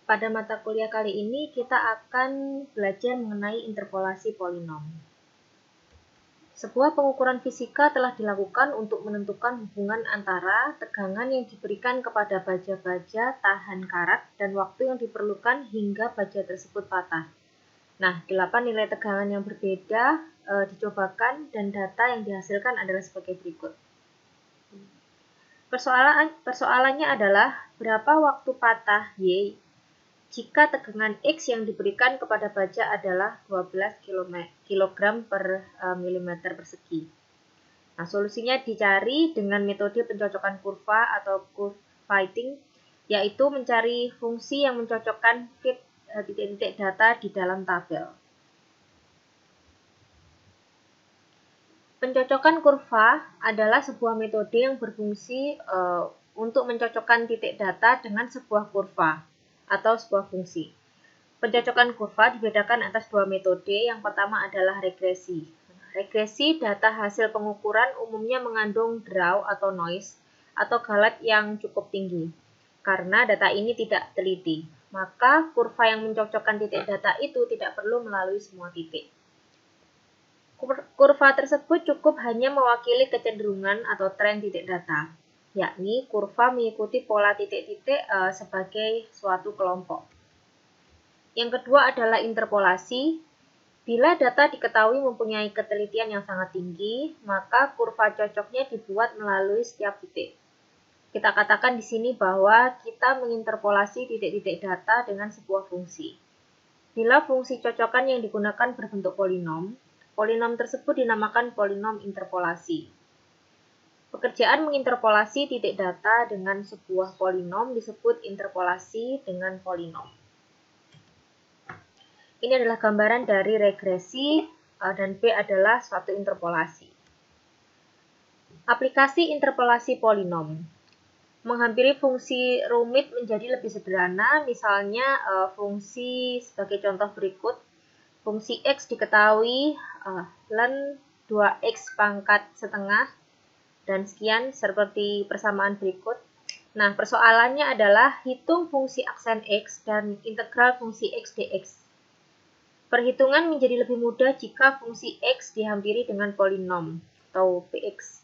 Pada mata kuliah kali ini kita akan belajar mengenai interpolasi polinom. Sebuah pengukuran fisika telah dilakukan untuk menentukan hubungan antara tegangan yang diberikan kepada baja-baja tahan karat dan waktu yang diperlukan hingga baja tersebut patah. Nah, 8 nilai tegangan yang berbeda dicobakan dan data yang dihasilkan adalah sebagai berikut. Persoalannya adalah berapa waktu patah Y jika tegangan X yang diberikan kepada baja adalah 12 kg per milimeter persegi. Nah, solusinya dicari dengan metode pencocokan kurva atau curve fitting, yaitu mencari fungsi yang mencocokkan titik-titik data di dalam tabel. Pencocokan kurva adalah sebuah metode yang berfungsi untuk mencocokkan titik data dengan sebuah kurva atau sebuah fungsi. Pencocokan kurva dibedakan atas dua metode. Yang pertama adalah regresi. Regresi data hasil pengukuran umumnya mengandung draw atau noise atau galet yang cukup tinggi. Karena data ini tidak teliti, maka kurva yang mencocokkan titik data itu tidak perlu melalui semua titik. Kurva tersebut cukup hanya mewakili kecenderungan atau tren titik data, yakni kurva mengikuti pola titik-titik sebagai suatu kelompok. Yang kedua adalah interpolasi. Bila data diketahui mempunyai ketelitian yang sangat tinggi, maka kurva cocoknya dibuat melalui setiap titik. Kita katakan di sini bahwa kita menginterpolasi titik-titik data dengan sebuah fungsi. Bila fungsi cocokan yang digunakan berbentuk polinom, polinom tersebut dinamakan polinom interpolasi. Pekerjaan menginterpolasi titik data dengan sebuah polinom disebut interpolasi dengan polinom. Ini adalah gambaran dari regresi dan B adalah suatu interpolasi. Aplikasi interpolasi polinom. Menghampiri fungsi rumit menjadi lebih sederhana, misalnya fungsi sebagai contoh berikut. Fungsi X diketahui ln 2X pangkat setengah dan sekian seperti persamaan berikut. Nah, persoalannya adalah hitung fungsi aksen X dan integral fungsi X dx. Perhitungan menjadi lebih mudah jika fungsi X dihampiri dengan polinom atau Px.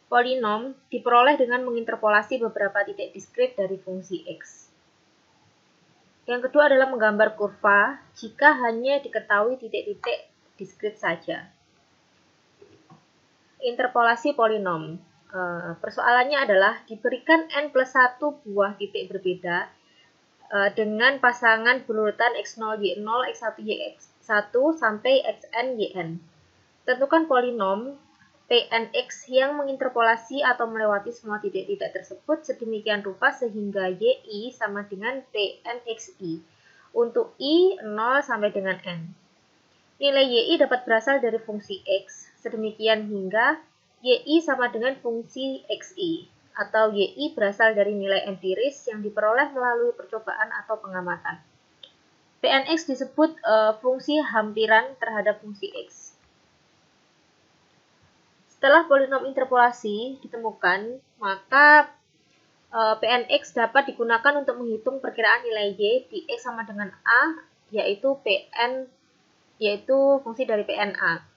Polinom diperoleh dengan menginterpolasi beberapa titik diskrit dari fungsi X. Yang kedua adalah menggambar kurva jika hanya diketahui titik-titik diskrit saja. Interpolasi polinom. Persoalannya adalah diberikan n plus 1 buah titik berbeda dengan pasangan berurutan x0, y0, x1, y1 sampai xn, yn. Tentukan polinom Pnx yang menginterpolasi atau melewati semua titik-titik tersebut sedemikian rupa sehingga yi sama dengan Pnxi untuk i 0 sampai dengan n. Nilai yi dapat berasal dari fungsi x, sedemikian hingga yi sama dengan fungsi xi, atau yi berasal dari nilai empiris yang diperoleh melalui percobaan atau pengamatan. Pnx disebut fungsi hampiran terhadap fungsi x. Setelah polinom interpolasi ditemukan, maka Pnx dapat digunakan untuk menghitung perkiraan nilai y di x sama dengan a, yaitu fungsi dari Pna.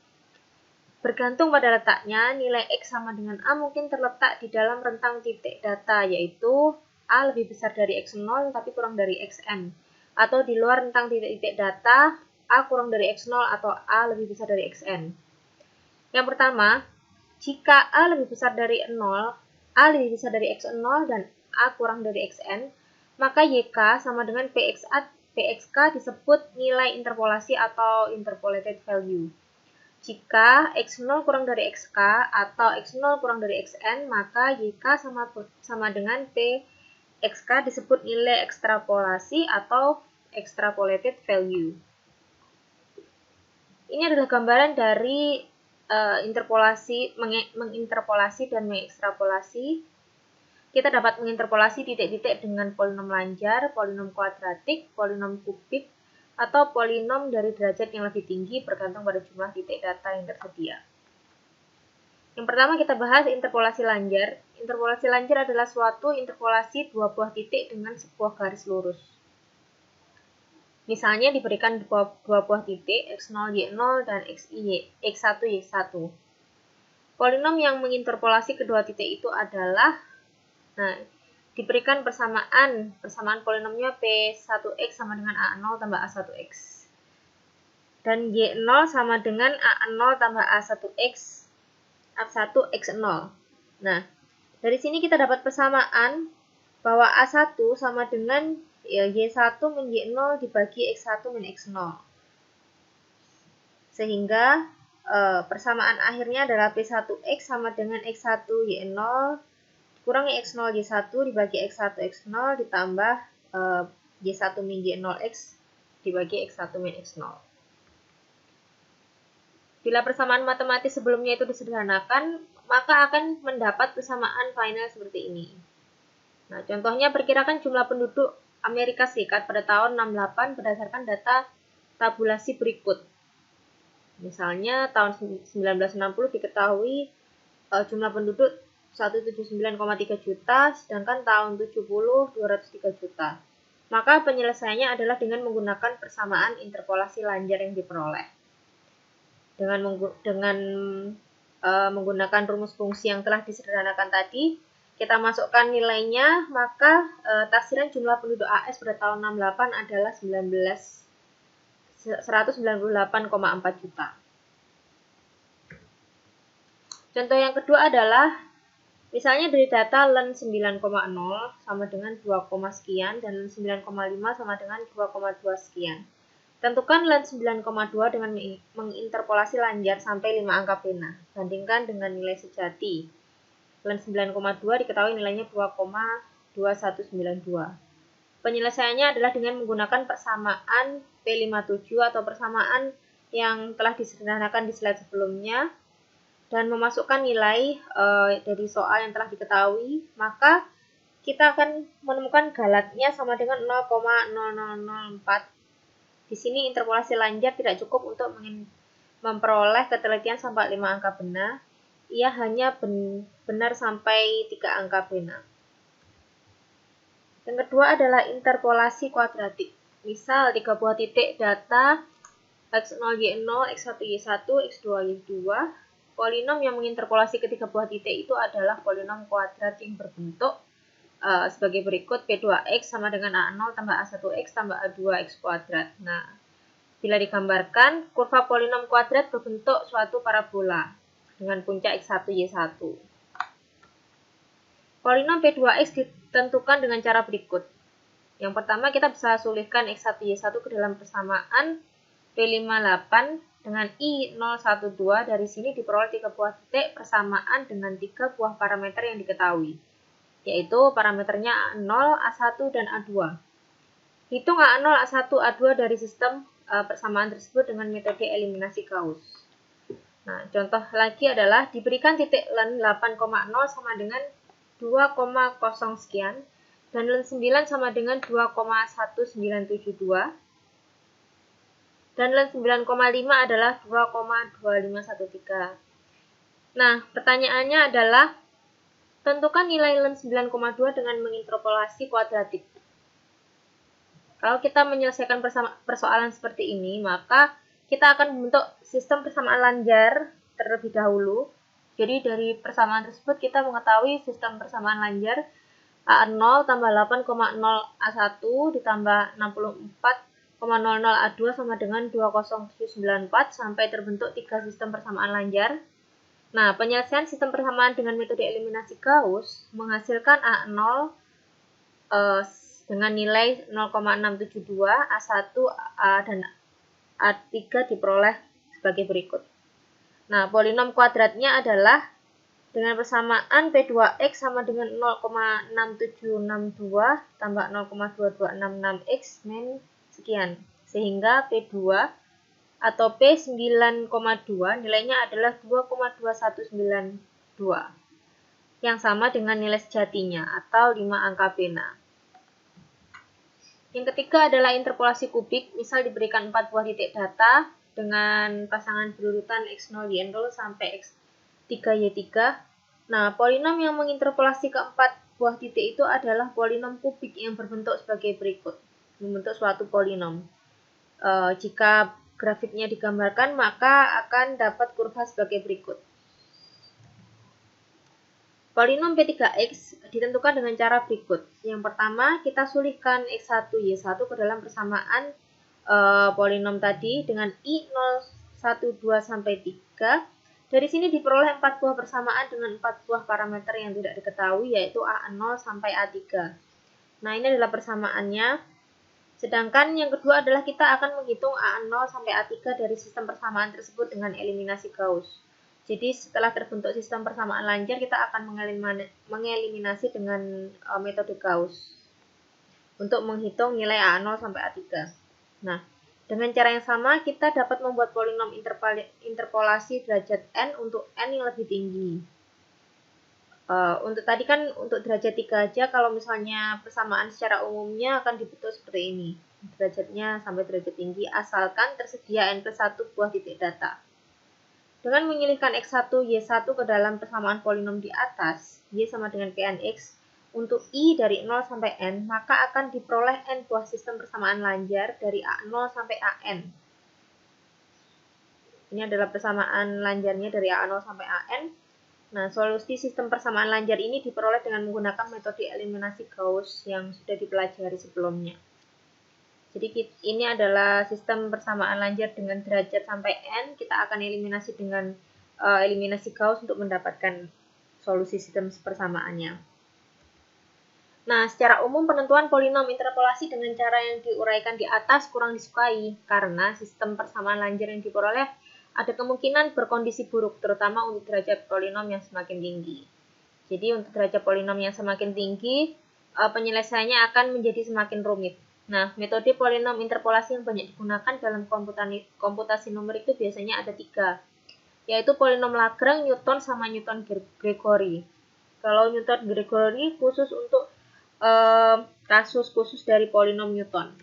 Bergantung pada letaknya, nilai x sama dengan a mungkin terletak di dalam rentang titik data, yaitu a lebih besar dari x0 tapi kurang dari xn, atau di luar rentang titik-titik data, a kurang dari x0 atau a lebih besar dari xn. Yang pertama, jika a lebih besar dari 0, a lebih besar dari x0 dan a kurang dari xn, maka yk sama dengan pxk disebut nilai interpolasi atau interpolated value. Jika x0 kurang dari xk atau x0 kurang dari xn, maka yk sama dengan pxk disebut nilai ekstrapolasi atau extrapolated value. Ini adalah gambaran dari menginterpolasi dan mengekstrapolasi. Kita dapat menginterpolasi titik-titik dengan polinom lanjar, polinom kuadratik, polinom kubik, atau polinom dari derajat yang lebih tinggi bergantung pada jumlah titik data yang tersedia. Yang pertama kita bahas interpolasi lanjar. Interpolasi lanjar adalah suatu interpolasi dua buah titik dengan sebuah garis lurus. Misalnya diberikan dua buah titik x0, y0, dan x1, y1. Polinom yang menginterpolasi kedua titik itu adalah, nah, diberikan persamaan polinomnya P1x sama dengan A0 tambah A1x. Dan y0 sama dengan A0 tambah A1x, A1x0. Nah, dari sini kita dapat persamaan bahwa A1 sama dengan Y1 min Y0 dibagi X1 min X0. Sehingga persamaan akhirnya adalah P1X sama dengan X1 Y0 kurangi X0 Y1 dibagi X1 X0 ditambah Y1 min Y0X dibagi X1 min X0. Bila persamaan matematis sebelumnya itu disederhanakan, maka akan mendapat persamaan final seperti ini. Nah, contohnya perkirakan jumlah penduduk Amerika Serikat pada tahun 68 berdasarkan data tabulasi berikut. Misalnya tahun 1960 diketahui jumlah penduduk 179,3 juta, sedangkan tahun 70 203 juta. Maka penyelesaiannya adalah dengan menggunakan persamaan interpolasi lanjar yang diperoleh. Dengan menggunakan rumus fungsi yang telah disederhanakan tadi, kita masukkan nilainya, maka taksiran jumlah penduduk AS pada tahun 68 adalah 198,4 juta. Contoh yang kedua adalah, misalnya dari data len 9,0 sama dengan 2, sekian dan len 9,5 sama dengan 2,2 sekian. Tentukan len 9,2 dengan menginterpolasi lanjar sampai 5 angka pena. Bandingkan dengan nilai sejati. Len 9,2 diketahui nilainya 2,2192. Penyelesaiannya adalah dengan menggunakan persamaan P57 atau persamaan yang telah disederhanakan di slide sebelumnya dan memasukkan nilai dari soal yang telah diketahui, maka kita akan menemukan galatnya sama dengan 0,0004. Di sini interpolasi lanjar tidak cukup untuk memperoleh ketelitian sampai 5 angka benar. Ia hanya benar sampai 3 angka benar. Yang kedua adalah interpolasi kuadratik. Misal 3 buah titik data x0, y0, x1, y1, x2, y2. Polinom yang menginterpolasi ketiga buah titik itu adalah polinom kuadrat yang berbentuk sebagai berikut. P2x sama dengan A0 tambah A1x tambah A2x kuadrat. Nah, bila digambarkan, kurva polinom kuadrat berbentuk suatu parabola dengan puncak x1, y1. Polinom P2x ditentukan dengan cara berikut. Yang pertama, kita bisa sulihkan x1, y1 ke dalam persamaan P58 dengan I012. Dari sini diperoleh 3 buah titik persamaan dengan 3 buah parameter yang diketahui, yaitu parameternya A0, A1, dan A2. Hitung A0, A1, A2 dari sistem persamaan tersebut dengan metode eliminasi Gauss. Nah, contoh lagi adalah diberikan titik len 8,0 sama dengan 2,0 sekian, dan len 9 sama dengan 2,1972, dan len 9,5 adalah 2,2513. Nah, pertanyaannya adalah, tentukan nilai len 9,2 dengan menginterpolasi kuadratik. Kalau kita menyelesaikan persoalan seperti ini, maka kita akan membentuk sistem persamaan lanjar terlebih dahulu. Jadi dari persamaan tersebut kita mengetahui sistem persamaan lanjar A0 tambah 8,0 A1 ditambah 64,00 A2 sama dengan 20794 sampai terbentuk 3 sistem persamaan lanjar. Nah, penyelesaian sistem persamaan dengan metode eliminasi Gauss menghasilkan A0 dengan nilai 0,672, A1, A dan A3 diperoleh sebagai berikut. Nah, polinom kuadratnya adalah dengan persamaan P2x sama dengan 0,6762 tambah 0,2266x min sekian. Sehingga P2 atau P9,2 nilainya adalah 2,2192 yang sama dengan nilai sejatinya atau 5 angka pena. Yang ketiga adalah interpolasi kubik. Misal diberikan 4 buah titik data dengan pasangan berurutan x0, y0 sampai x3, y3. Nah, polinom yang menginterpolasi keempat buah titik itu adalah polinom kubik yang berbentuk sebagai berikut. Membentuk suatu polinom. Jika grafiknya digambarkan, maka akan dapat kurva sebagai berikut. Polinom P3X ditentukan dengan cara berikut. Yang pertama, kita sulihkan X1, Y1 ke dalam persamaan polinom tadi dengan I0, 1, 2, sampai 3. Dari sini diperoleh 4 buah persamaan dengan 4 buah parameter yang tidak diketahui, yaitu A0 sampai A3. Nah, ini adalah persamaannya. Sedangkan yang kedua adalah kita akan menghitung A0 sampai A3 dari sistem persamaan tersebut dengan eliminasi Gauss. Jadi setelah terbentuk sistem persamaan lanjar, kita akan mengeliminasi dengan metode Gauss untuk menghitung nilai A0 sampai A3. Nah, dengan cara yang sama, kita dapat membuat polinom interpolasi derajat N untuk N yang lebih tinggi. Untuk tadi kan untuk derajat 3 aja, kalau misalnya persamaan secara umumnya akan dibentuk seperti ini. Derajatnya sampai derajat tinggi, asalkan tersedia N+1 buah titik data. Dengan menyilihkan X1, Y1 ke dalam persamaan polinom di atas, Y sama dengan PNX, untuk I dari 0 sampai N, maka akan diperoleh N buah sistem persamaan lanjar dari A0 sampai AN. Ini adalah persamaan lanjarnya dari A0 sampai AN. Nah, solusi sistem persamaan lanjar ini diperoleh dengan menggunakan metode eliminasi Gauss yang sudah dipelajari sebelumnya. Jadi ini adalah sistem persamaan lanjar dengan derajat sampai N. Kita akan eliminasi dengan eliminasi Gauss untuk mendapatkan solusi sistem persamaannya. Nah, secara umum penentuan polinom interpolasi dengan cara yang diuraikan di atas kurang disukai karena sistem persamaan lanjar yang diperoleh ada kemungkinan berkondisi buruk, terutama untuk derajat polinom yang semakin tinggi. Jadi untuk derajat polinom yang semakin tinggi, penyelesaiannya akan menjadi semakin rumit. Nah, metode polinom interpolasi yang banyak digunakan dalam komputasi numerik itu biasanya ada 3, yaitu polinom Lagrange, Newton, sama Newton-Gregory. Kalau Newton-Gregory khusus untuk kasus khusus dari polinom Newton.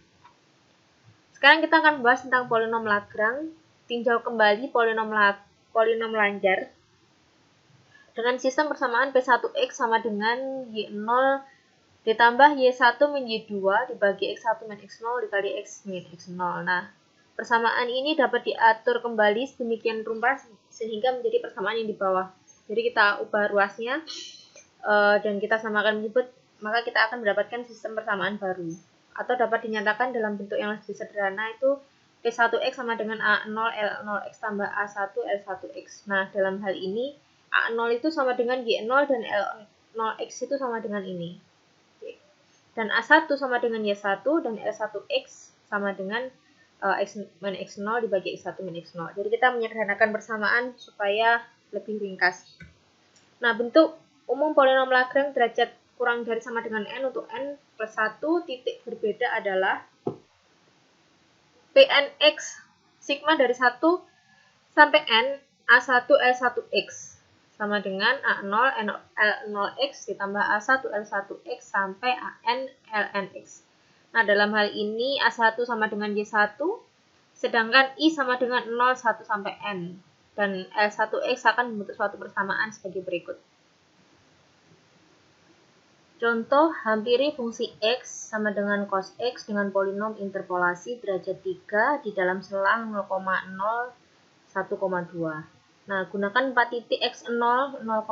Sekarang kita akan membahas tentang polinom Lagrange. Tinjau kembali polinom lanjar dengan sistem persamaan P1X sama dengan Y0 ditambah Y1 min Y2 dibagi X1 min X0 dikali X min X0. Nah, persamaan ini dapat diatur kembali sedemikian rupa sehingga menjadi persamaan yang di bawah. Jadi kita ubah ruasnya dan kita samakan menyebut, maka kita akan mendapatkan sistem persamaan baru. Atau dapat dinyatakan dalam bentuk yang lebih sederhana, itu P1X sama dengan A0 L0X tambah A1 L1X. Nah, dalam hal ini A0 itu sama dengan Y0 dan L0X itu sama dengan ini. Dan A1 sama dengan Y1 dan L1X sama dengan X min X0 dibagi X1 min X0. Jadi kita menyederhanakan persamaan supaya lebih ringkas. Nah, bentuk umum polinom Lagrange derajat kurang dari sama dengan N untuk N+1 titik berbeda adalah PNX sigma dari 1 sampai N A1 L1X sama dengan A0 L0X ditambah A1 L1X sampai AN LNX. Nah, dalam hal ini A1 sama dengan Y1, sedangkan I sama dengan 0, 1 sampai N. Dan L1X akan membentuk suatu persamaan sebagai berikut. Contoh, hampiri fungsi X sama dengan cos X dengan polinom interpolasi derajat 3 di dalam selang 0,0, 1,2. Nah, gunakan 4 titik X0, 0,0,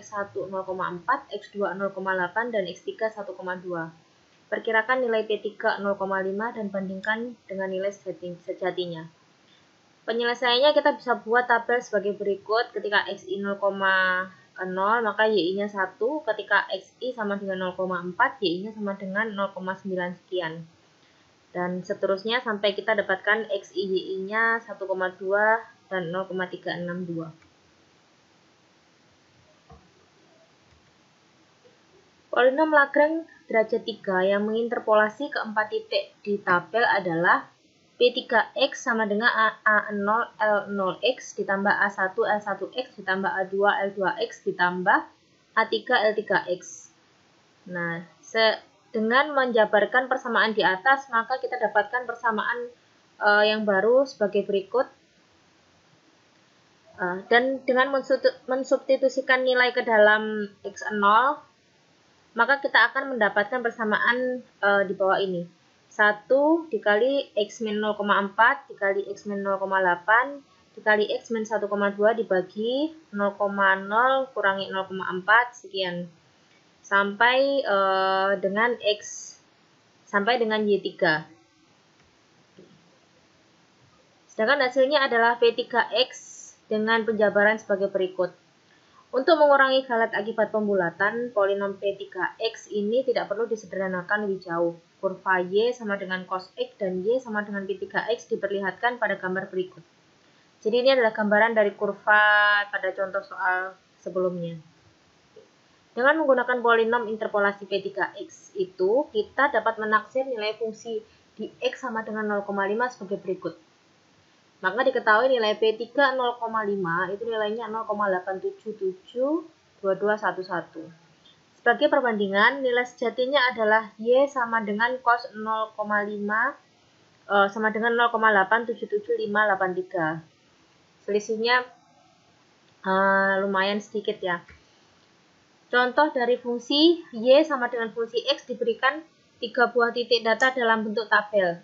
X1, 0,4, X2, 0,8, dan X3, 1,2. Perkirakan nilai P3 0,5 dan bandingkan dengan nilai sejatinya. Penyelesaiannya kita bisa buat tabel sebagai berikut. Ketika XI 0,0 maka YI-nya 1, ketika XI sama dengan 0,4, YI-nya sama dengan 0,9 sekian. Dan seterusnya sampai kita dapatkan XI YI-nya 1,2 dan 0,362. Polinom Lagrange derajat 3 yang menginterpolasi ke 4 titik di tabel adalah P3X sama dengan A0 L0X ditambah A1 L1X ditambah A2 L2X ditambah A3 L3X. Nah, dengan menjabarkan persamaan di atas, maka kita dapatkan persamaan yang baru sebagai berikut. Dan dengan mensubstitusikan nilai ke dalam X0, maka kita akan mendapatkan persamaan di bawah ini. 1 dikali X min 0,4 dikali X min 0,8 dikali X min 1,2 dibagi 0,0 kurangi 0,4 sekian. Sampai dengan Y3. Sedangkan hasilnya adalah V3X dengan penjabaran sebagai berikut. Untuk mengurangi galat akibat pembulatan, polinom P3X ini tidak perlu disederhanakan lebih jauh. Kurva Y sama dengan cos X dan Y sama dengan P3X diperlihatkan pada gambar berikut. Jadi ini adalah gambaran dari kurva pada contoh soal sebelumnya. Dengan menggunakan polinom interpolasi P3X itu, kita dapat menaksir nilai fungsi di X sama dengan 0,5 sebagai berikut. Maka diketahui nilai P3 0,5 itu nilainya 0,8772211. Sebagai perbandingan, nilai sejatinya adalah Y sama dengan cos 0,5 sama dengan 0,8775583. Selisihnya lumayan sedikit ya. Contoh dari fungsi Y sama dengan fungsi X diberikan 3 buah titik data dalam bentuk tabel.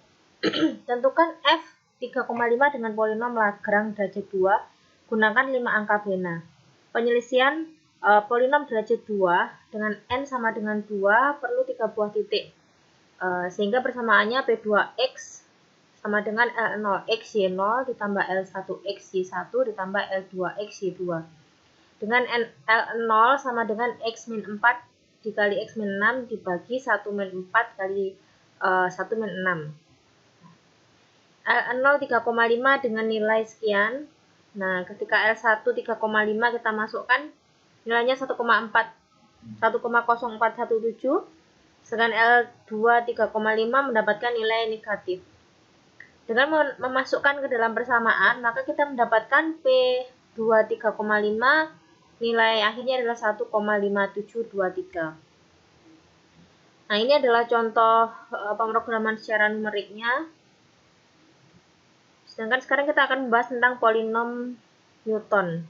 Tentukan F 3,5 dengan polinom Lagrange derajat 2, gunakan 5 angka Bena. Penyelesaian polinom derajat 2 dengan N sama dengan 2 perlu 3 buah titik. Sehingga persamaannya P2X sama dengan L0X Y0 ditambah L1X Y1 ditambah L2X Y2. Dengan L0 sama dengan X min 4 dikali X min 6 dibagi 1 min 4 kali 1 min 6. L0 3,5 dengan nilai sekian. Nah, ketika L1 3,5 kita masukkan nilainya 1,0417. Sedangkan L2 3,5 mendapatkan nilai negatif. Dengan memasukkan ke dalam persamaan, maka kita mendapatkan P2 3,5 nilai akhirnya adalah 1,5723. Nah, ini adalah contoh pemrograman secara numeriknya. Sedangkan sekarang kita akan membahas tentang polinom Newton.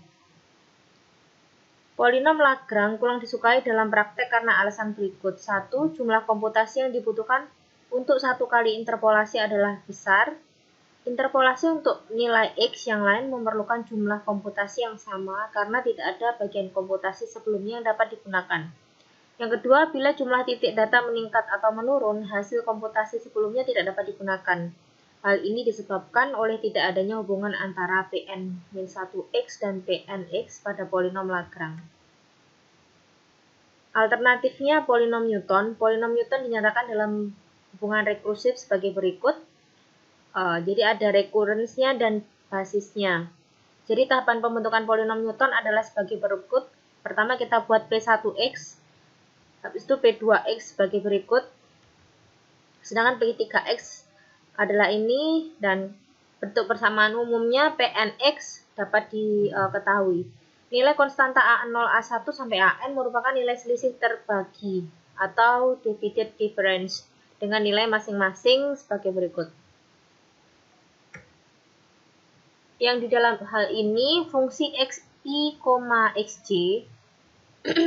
Polinom Lagrange kurang disukai dalam praktek karena alasan berikut. 1. Jumlah komputasi yang dibutuhkan untuk 1 kali interpolasi adalah besar. Interpolasi untuk nilai X yang lain memerlukan jumlah komputasi yang sama karena tidak ada bagian komputasi sebelumnya yang dapat digunakan. Yang kedua, bila jumlah titik data meningkat atau menurun, hasil komputasi sebelumnya tidak dapat digunakan. Hal ini disebabkan oleh tidak adanya hubungan antara Pn-1x dan Pnx pada polinom Lagrange. Alternatifnya polinom Newton. Polinom Newton dinyatakan dalam hubungan rekursif sebagai berikut. Jadi ada rekurensnya dan basisnya. Jadi tahapan pembentukan polinom Newton adalah sebagai berikut. Pertama kita buat P1x, habis itu P2x sebagai berikut. Sedangkan P3x adalah ini dan bentuk persamaan umumnya Pnx dapat diketahui. Nilai konstanta A0, A1 sampai AN merupakan nilai selisih terbagi atau divided difference dengan nilai masing-masing sebagai berikut. Yang di dalam hal ini fungsi xi, xj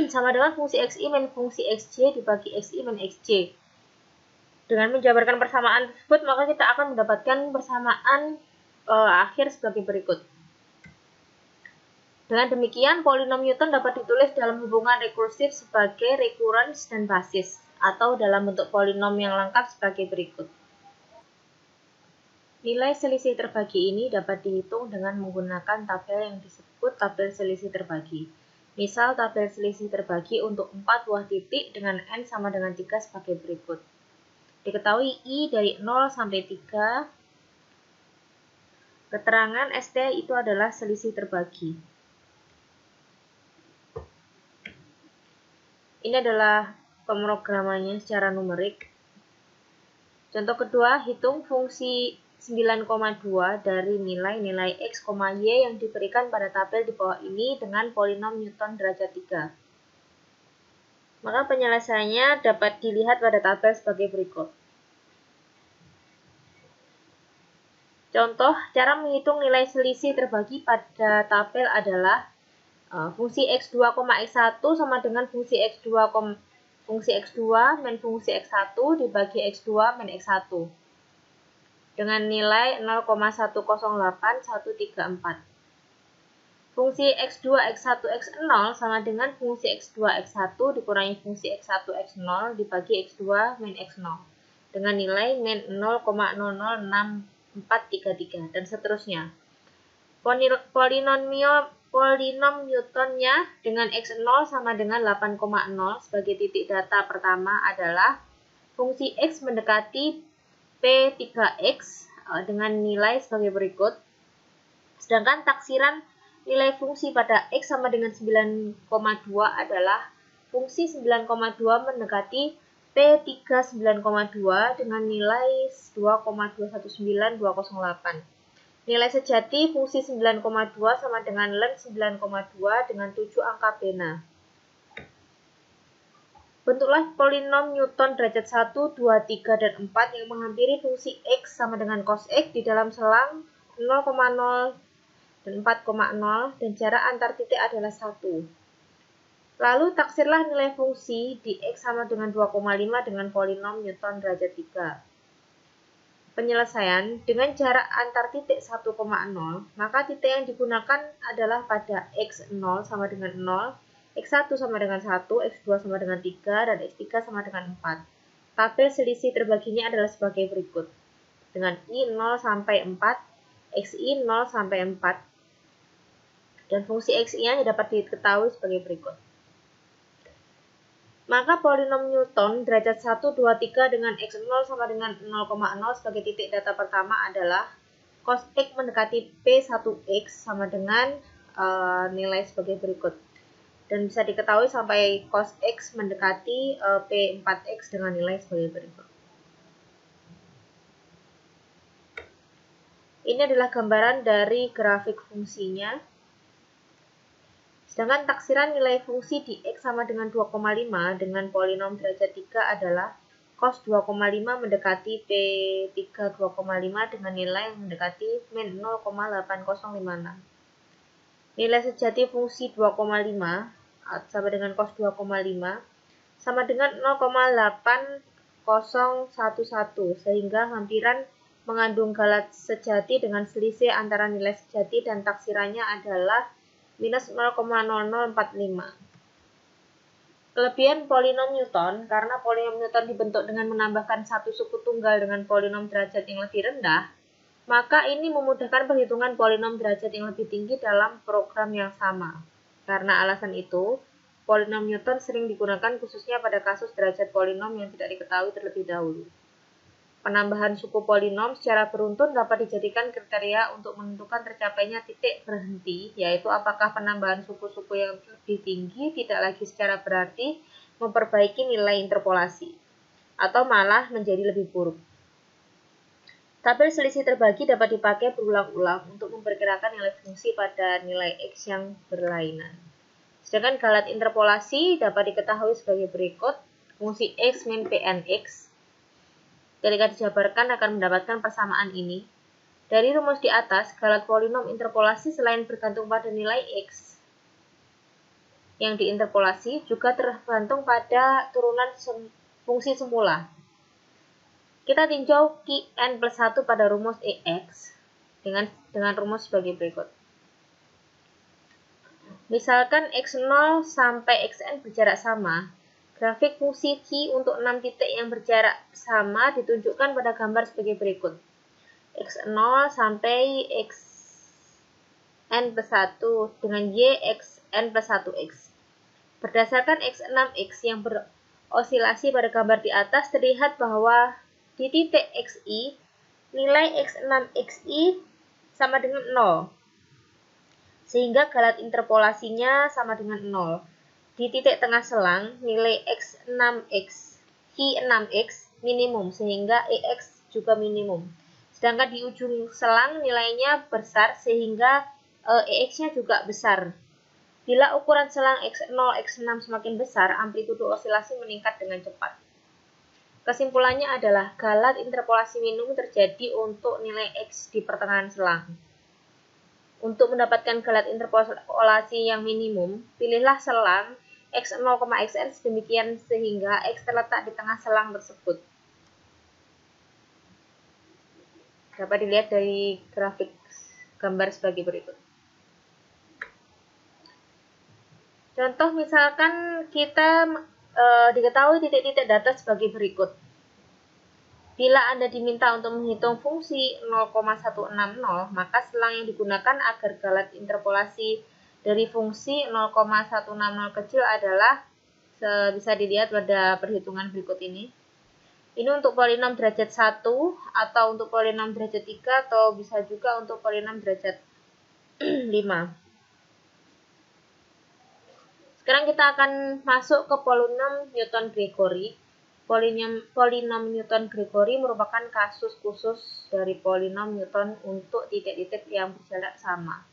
sama dengan fungsi xi min fungsi xj dibagi xi min xj. Dengan menjabarkan persamaan tersebut, maka kita akan mendapatkan persamaan akhir sebagai berikut. Dengan demikian, polinom Newton dapat ditulis dalam hubungan rekursif sebagai rekurens dan basis, atau dalam bentuk polinom yang lengkap sebagai berikut. Nilai selisih terbagi ini dapat dihitung dengan menggunakan tabel yang disebut tabel selisih terbagi. Misal, tabel selisih terbagi untuk 4 buah titik dengan N sama dengan 3 sebagai berikut. Diketahui I dari 0 sampai 3. Keterangan ST itu adalah selisih terbagi. Ini adalah pemrogramannya secara numerik. Contoh kedua, hitung fungsi 9,2 dari nilai-nilai X, Y yang diberikan pada tabel di bawah ini dengan polinom Newton derajat 3. Maka penyelesaiannya dapat dilihat pada tabel sebagai berikut. Contoh, cara menghitung nilai selisih terbagi pada tabel adalah fungsi X2, X1 sama dengan fungsi X2, fungsi X2 min fungsi X1 dibagi X2 min X1 dengan nilai 0,108134. Fungsi X2, X1, X0 sama dengan fungsi X2, X1 dikurangi fungsi X1, X0 dibagi X2 min X0 dengan nilai min 0,006433 dan seterusnya. Polinom Newtonnya dengan X0 sama dengan 8,0 sebagai titik data pertama adalah fungsi X mendekati P3X dengan nilai sebagai berikut. Sedangkan taksiran nilai fungsi pada X sama dengan 9,2 adalah fungsi 9,2 mendekati P3 9,2 dengan nilai 2,219208. Nilai sejati fungsi 9,2 sama dengan ln 9,2 dengan 7 angka bena. Bentuklah polinom Newton derajat 1, 2, 3, dan 4 yang menghampiri fungsi X sama dengan cos X di dalam selang 0,0 dan 4,0 dan jarak antar titik adalah 1. Lalu taksirlah nilai fungsi di X sama dengan 2,5 dengan polinom Newton derajat 3. Penyelesaian dengan jarak antar titik 1,0, maka titik yang digunakan adalah pada X0 sama dengan 0, X1 sama dengan 1, X2 sama dengan 3, dan X3 sama dengan 4. Tabel selisih terbaginya adalah sebagai berikut. Dengan I 0 sampai 4, XI 0 sampai 4, dan fungsi XI-nya dapat diketahui sebagai berikut. Maka polinom Newton derajat 1, 2, 3 dengan X0 sama dengan 0,0 sebagai titik data pertama adalah cos X mendekati P1X sama dengan nilai sebagai berikut. Dan bisa diketahui sampai cos X mendekati P4X dengan nilai sebagai berikut. Ini adalah gambaran dari grafik fungsinya. Sedangkan taksiran nilai fungsi di X sama dengan 2,5 dengan polinom derajat 3 adalah cos 2,5 mendekati P3 2,5 dengan nilai yang mendekati min 0,8056. Nilai sejati fungsi 2,5 sama dengan cos 2,5 sama dengan 0,8011 sehingga hampiran mengandung galat sejati dengan selisih antara nilai sejati dan taksirannya adalah minus 0,0045. Kelebihan polinom Newton, karena polinom Newton dibentuk dengan menambahkan satu suku tunggal dengan polinom derajat yang lebih rendah, maka ini memudahkan perhitungan polinom derajat yang lebih tinggi dalam program yang sama. Karena alasan itu, polinom Newton sering digunakan khususnya pada kasus derajat polinom yang tidak diketahui terlebih dahulu. Penambahan suku polinom secara beruntun dapat dijadikan kriteria untuk menentukan tercapainya titik berhenti, yaitu apakah penambahan suku-suku yang lebih tinggi tidak lagi secara berarti memperbaiki nilai interpolasi, atau malah menjadi lebih buruk. Tabel selisih terbagi dapat dipakai berulang-ulang untuk memperkirakan nilai fungsi pada nilai X yang berlainan. Sedangkan galat interpolasi dapat diketahui sebagai berikut. Fungsi X min Pnx ketika dijabarkan akan mendapatkan persamaan ini. Dari rumus di atas, galat polinom interpolasi selain bergantung pada nilai X yang diinterpolasi, juga tergantung pada turunan fungsi semula. Kita tinjau Qn plus 1 pada rumus EX dengan rumus sebagai berikut. Misalkan X0 sampai Xn berjarak sama, grafik fungsi Q untuk 6 titik yang berjarak sama ditunjukkan pada gambar sebagai berikut. X0 sampai Xn plus 1 dengan Y Xn plus 1X. Berdasarkan X6X yang berosilasi pada gambar di atas, terlihat bahwa di titik XI, nilai X6XI sama dengan 0. Sehingga galat interpolasinya sama dengan 0. Di titik tengah selang, nilai X6X, Q6X minimum, sehingga EX juga minimum. Sedangkan di ujung selang nilainya besar, sehingga EX-nya juga besar. Bila ukuran selang X0, X6 semakin besar, amplitudo osilasi meningkat dengan cepat. Kesimpulannya adalah galat interpolasi minimum terjadi untuk nilai X di pertengahan selang. Untuk mendapatkan galat interpolasi yang minimum, pilihlah selang x0, xn sedemikian sehingga x terletak di tengah selang tersebut. Dapat dilihat dari grafik gambar sebagai berikut. Contoh misalkan kita diketahui titik-titik data sebagai berikut. Bila Anda diminta untuk menghitung fungsi 0,160, maka selang yang digunakan agar galat interpolasi dari fungsi 0,160 kecil adalah bisa dilihat pada perhitungan berikut ini. Ini untuk polinom derajat 1 atau untuk polinom derajat 3 atau bisa juga untuk polinom derajat 5. Sekarang kita akan masuk ke polinom Newton-Gregory. Polinom Newton-Gregory merupakan kasus khusus dari polinom Newton untuk titik-titik yang berjarak sama.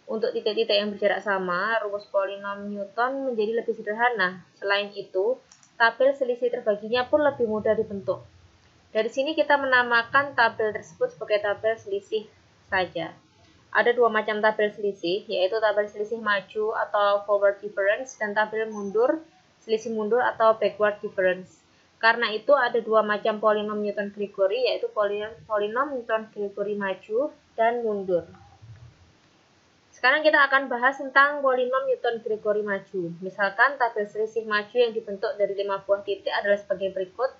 Untuk titik-titik yang berjarak sama, rumus polinom Newton menjadi lebih sederhana. Selain itu, tabel selisih terbaginya pun lebih mudah dibentuk. Dari sini kita menamakan tabel tersebut sebagai tabel selisih saja. Ada dua macam tabel selisih, yaitu tabel selisih maju atau forward difference dan tabel mundur, selisih mundur atau backward difference. Karena itu ada dua macam polinom Newton-Gregory, yaitu polinom Newton-Gregory maju dan mundur. Sekarang kita akan bahas tentang polinom Newton-Gregory maju. Misalkan tabel selisih maju yang dibentuk dari 5 buah titik adalah sebagai berikut.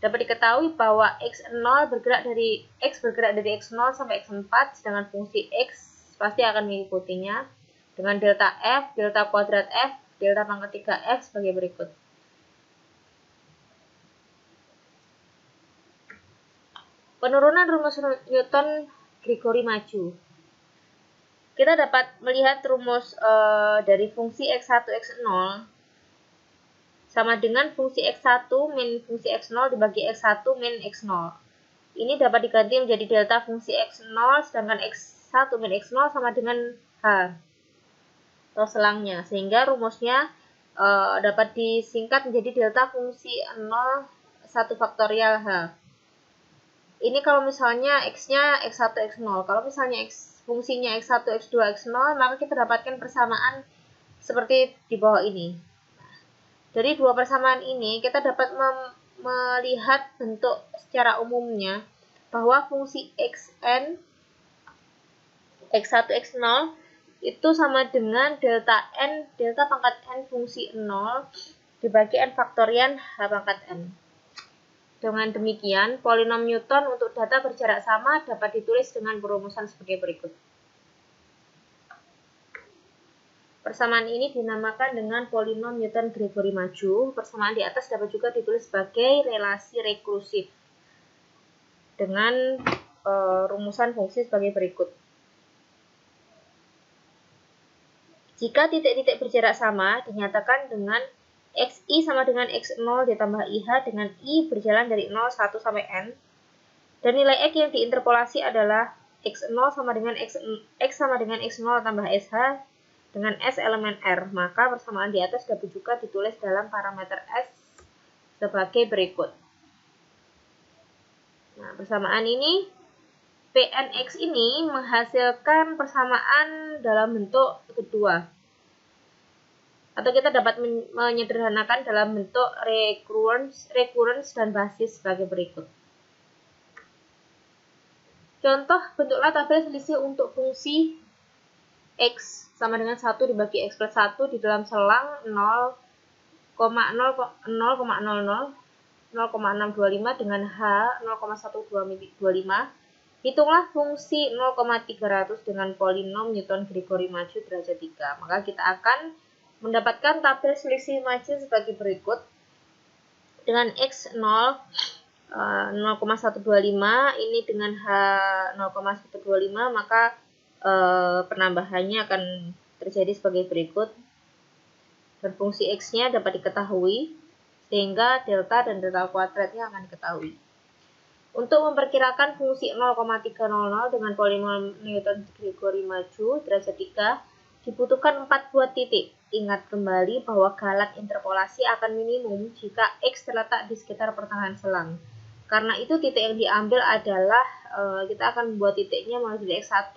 Dapat diketahui bahwa x0 bergerak dari x0 sampai x4, sedangkan fungsi x pasti akan mengikutinya dengan delta f, delta kuadrat f, delta pangkat 3f sebagai berikut. Penurunan rumus Newton-Gregory maju. Kita dapat melihat rumus dari fungsi x1, x0 sama dengan fungsi x1 min fungsi x0 dibagi x1 min x0. Ini dapat diganti menjadi delta fungsi x0 sedangkan x1 min x0 sama dengan h atau selangnya, sehingga rumusnya dapat disingkat menjadi delta fungsi 0 1 faktorial h. Ini kalau misalnya x-nya x1, x0. Kalau misalnya fungsinya x1, x2, x0, maka kita dapatkan persamaan seperti di bawah ini. Dari dua persamaan ini, kita dapat melihat bentuk secara umumnya bahwa fungsi xn, x1, x0 itu sama dengan delta n, delta pangkat n fungsi 0 dibagi n faktorial h pangkat n. Dengan demikian, polinom Newton untuk data berjarak sama dapat ditulis dengan perumusan sebagai berikut. Persamaan ini dinamakan dengan polinom Newton-Gregory maju. Persamaan di atas dapat juga ditulis sebagai relasi rekursif dengan rumusan fungsi sebagai berikut. Jika titik-titik berjarak sama, dinyatakan dengan xi sama dengan x0 ditambah ih dengan i berjalan dari 0, 1 sampai n. Dan nilai x yang diinterpolasi adalah x0 sama dengan x sama dengan x0 tambah sh dengan s elemen r. Maka persamaan di atas dapat juga ditulis dalam parameter s sebagai berikut. Nah, persamaan ini Pnx ini menghasilkan persamaan dalam bentuk kedua. Atau kita dapat menyederhanakan dalam bentuk recurrence dan basis sebagai berikut. Contoh, bentuklah tabel selisih untuk fungsi x sama dengan 1 dibagi x plus 1 di dalam selang 0,625 dengan h 0,1225. Hitunglah fungsi 0,300 dengan polinom Newton-Gregory maju derajat 3. Maka kita akan mendapatkan tabel selisih maju sebagai berikut. Dengan x0 0,125 ini dengan h 0,125, maka penambahannya akan terjadi sebagai berikut. Dan fungsi x-nya dapat diketahui sehingga delta dan delta kuadratnya akan diketahui. Untuk memperkirakan fungsi 0,300 dengan polinom Newton-Gregory maju derajat 3 dibutuhkan 4 buah titik. Ingat kembali bahwa galat interpolasi akan minimum jika x terletak di sekitar pertengahan selang. Karena itu titik yang diambil adalah kita akan membuat titiknya mulai dari x1,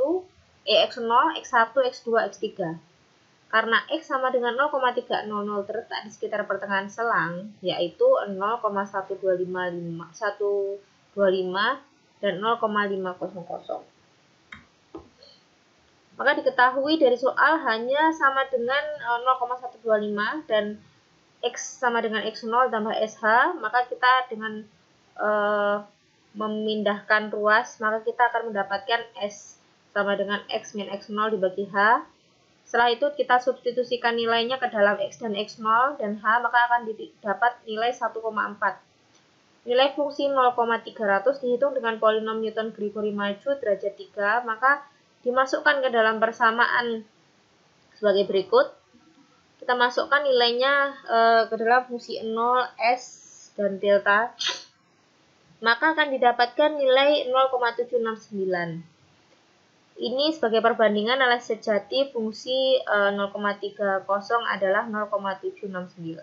x0, x1, x2, x3. Karena X sama dengan 0,300 terletak di sekitar pertengahan selang, yaitu 0,125 dan 0,500. Maka diketahui dari soal hanya sama dengan 0,125 dan X sama dengan X0 tambah SH, maka kita dengan memindahkan ruas, maka kita akan mendapatkan S sama dengan X min X0 dibagi H. Setelah itu kita substitusikan nilainya ke dalam X dan X0 dan H, maka akan dapat nilai 1,4. Nilai fungsi 0,300 dihitung dengan polinom Newton-Gregory maju derajat 3, maka dimasukkan ke dalam persamaan sebagai berikut. Kita masukkan nilainya ke dalam fungsi 0, S, dan delta. Maka akan didapatkan nilai 0,769. Ini sebagai perbandingan nilai sejati fungsi 0,30 adalah 0,769.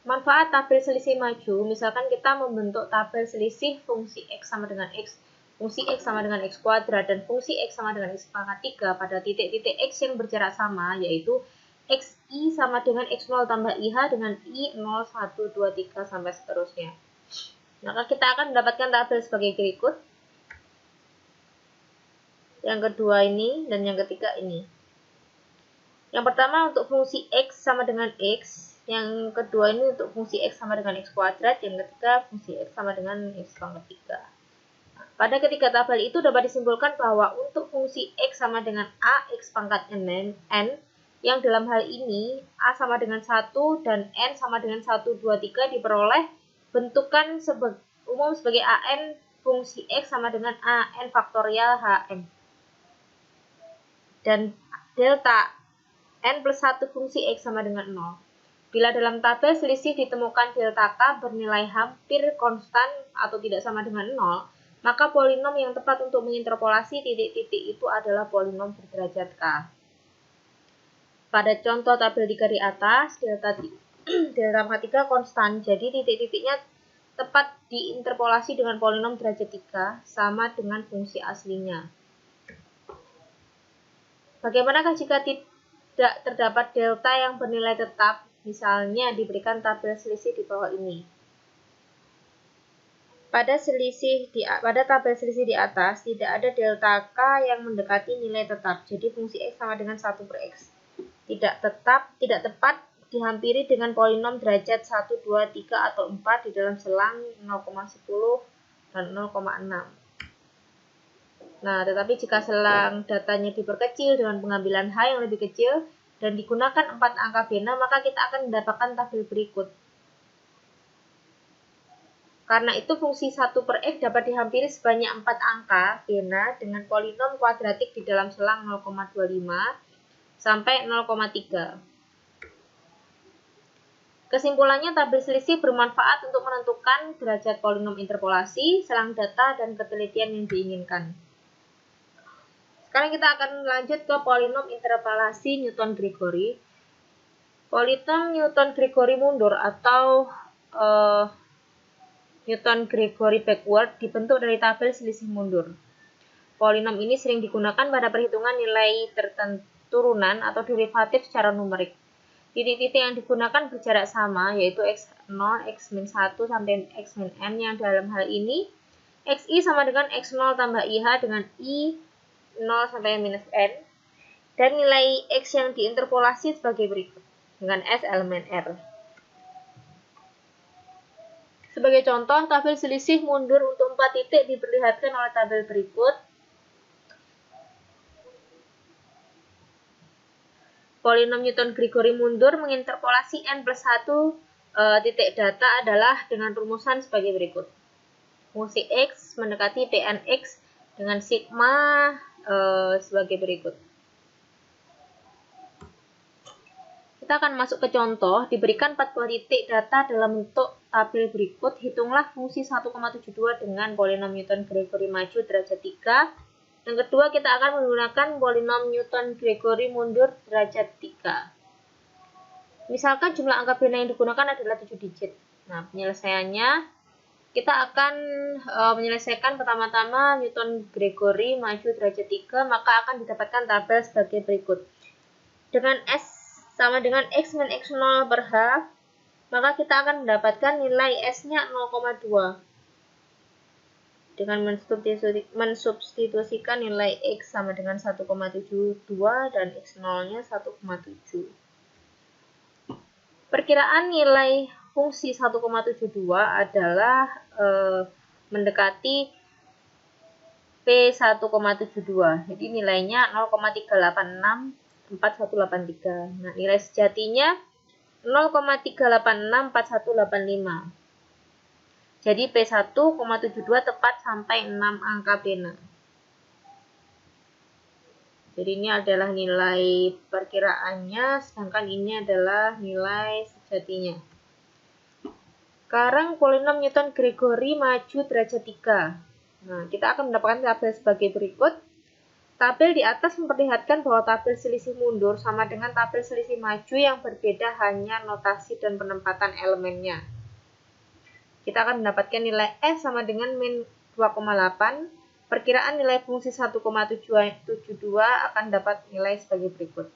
Manfaat tabel selisih maju, misalkan kita membentuk tabel selisih fungsi X sama dengan X, fungsi X sama dengan X kuadrat, dan fungsi X sama dengan X pangkat 3 pada titik-titik X yang berjarak sama, yaitu XI sama dengan X0 tambah IH dengan I 0, 1, 2, 3, sampai seterusnya. Maka kita akan mendapatkan tabel sebagai berikut. Yang kedua ini, dan yang ketiga ini. Yang pertama untuk fungsi X sama dengan X, yang kedua ini untuk fungsi X sama dengan X kuadrat, yang ketiga fungsi X sama dengan X pangkat 3. Pada ketiga tabel itu dapat disimpulkan bahwa untuk fungsi X sama dengan A X pangkat N, yang dalam hal ini A sama dengan 1 dan N sama dengan 1, 2, 3 diperoleh bentukan umum sebagai AN fungsi X sama dengan AN faktorial HN. Dan delta N plus 1 fungsi X sama dengan 0. Bila dalam tabel selisih ditemukan delta K bernilai hampir konstan atau tidak sama dengan 0, maka polinom yang tepat untuk menginterpolasi titik-titik itu adalah polinom berderajat K. Pada contoh tabel 3 di atas, delta pangkat 3 konstan, jadi titik-titiknya tepat diinterpolasi dengan polinom derajat 3 sama dengan fungsi aslinya. Bagaimanakah jika tidak terdapat delta yang bernilai tetap, misalnya diberikan tabel selisih di bawah ini? Pada tabel selisih di atas, tidak ada delta K yang mendekati nilai tetap, jadi fungsi X sama dengan 1 per X. Tidak tepat dihampiri dengan polinom derajat 1, 2, 3, atau 4 di dalam selang 0,10 dan 0,6. Nah, tetapi jika selang datanya diperkecil dengan pengambilan H yang lebih kecil dan digunakan 4 angka bena, maka kita akan mendapatkan tabel berikut. Karena itu fungsi 1 per X dapat dihampiri sebanyak 4 angka bena dengan polinom kuadratik di dalam selang 0,25 sampai 0,3. Kesimpulannya, tabel selisih bermanfaat untuk menentukan derajat polinom interpolasi, selang data, dan ketelitian yang diinginkan. Sekarang kita akan lanjut ke polinom interpolasi Newton-Gregory. Polinom Newton-Gregory mundur atau Newton-Gregory backward dibentuk dari tabel selisih mundur. Polinom ini sering digunakan pada perhitungan nilai turunan atau derivatif secara numerik. Titik-titik yang digunakan berjarak sama, yaitu X0, X-1 sampai X-N, yang dalam hal ini XI sama dengan X0 tambah IH dengan I 0 sampai minus N, dan nilai X yang diinterpolasi sebagai berikut, dengan S elemen R. Sebagai contoh, tabel selisih mundur untuk 4 titik diperlihatkan oleh tabel berikut. Polinom Newton-Gregory mundur menginterpolasi N plus 1 titik data adalah dengan rumusan sebagai berikut. Fungsi X mendekati Pnx dengan sigma sebagai berikut. Kita akan masuk ke contoh. Diberikan 40 titik data dalam bentuk tabel berikut. Hitunglah fungsi 1,72 dengan polinom Newton-Gregory maju derajat 3. Yang kedua, kita akan menggunakan polinom Newton-Gregory mundur derajat 3. Misalkan jumlah angka bena yang digunakan adalah 7 digit. Nah, penyelesaiannya Kita akan menyelesaikan pertama-tama Newton-Gregory maju derajat 3, maka akan didapatkan tabel sebagai berikut. Dengan S sama dengan X min X0 per H, maka kita akan mendapatkan nilai S-nya 0,2. Dengan mensubstitusikan nilai X sama dengan 1,72 dan X0-nya 1,7. Perkiraan nilai fungsi 1,72 adalah mendekati P1,72. Jadi nilainya 0,3864183. Nah, nilai sejatinya 0,3864185. Jadi P1,72 tepat sampai 6 angka pena. Jadi ini adalah nilai perkiraannya, sedangkan ini adalah nilai sejatinya. Sekarang polinom Newton-Gregory maju derajat 3. Nah, kita akan mendapatkan tabel sebagai berikut. Tabel di atas memperlihatkan bahwa tabel selisih mundur sama dengan tabel selisih maju yang berbeda hanya notasi dan penempatan elemennya. Kita akan mendapatkan nilai S sama dengan min 2,8. Perkiraan nilai fungsi 1,72 akan dapat nilai sebagai berikut.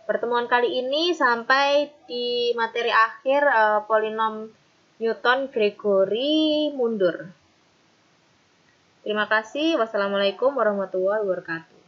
Pertemuan kali ini sampai di materi akhir polinom Newton-Gregory mundur. Terima kasih. Wassalamualaikum warahmatullahi wabarakatuh.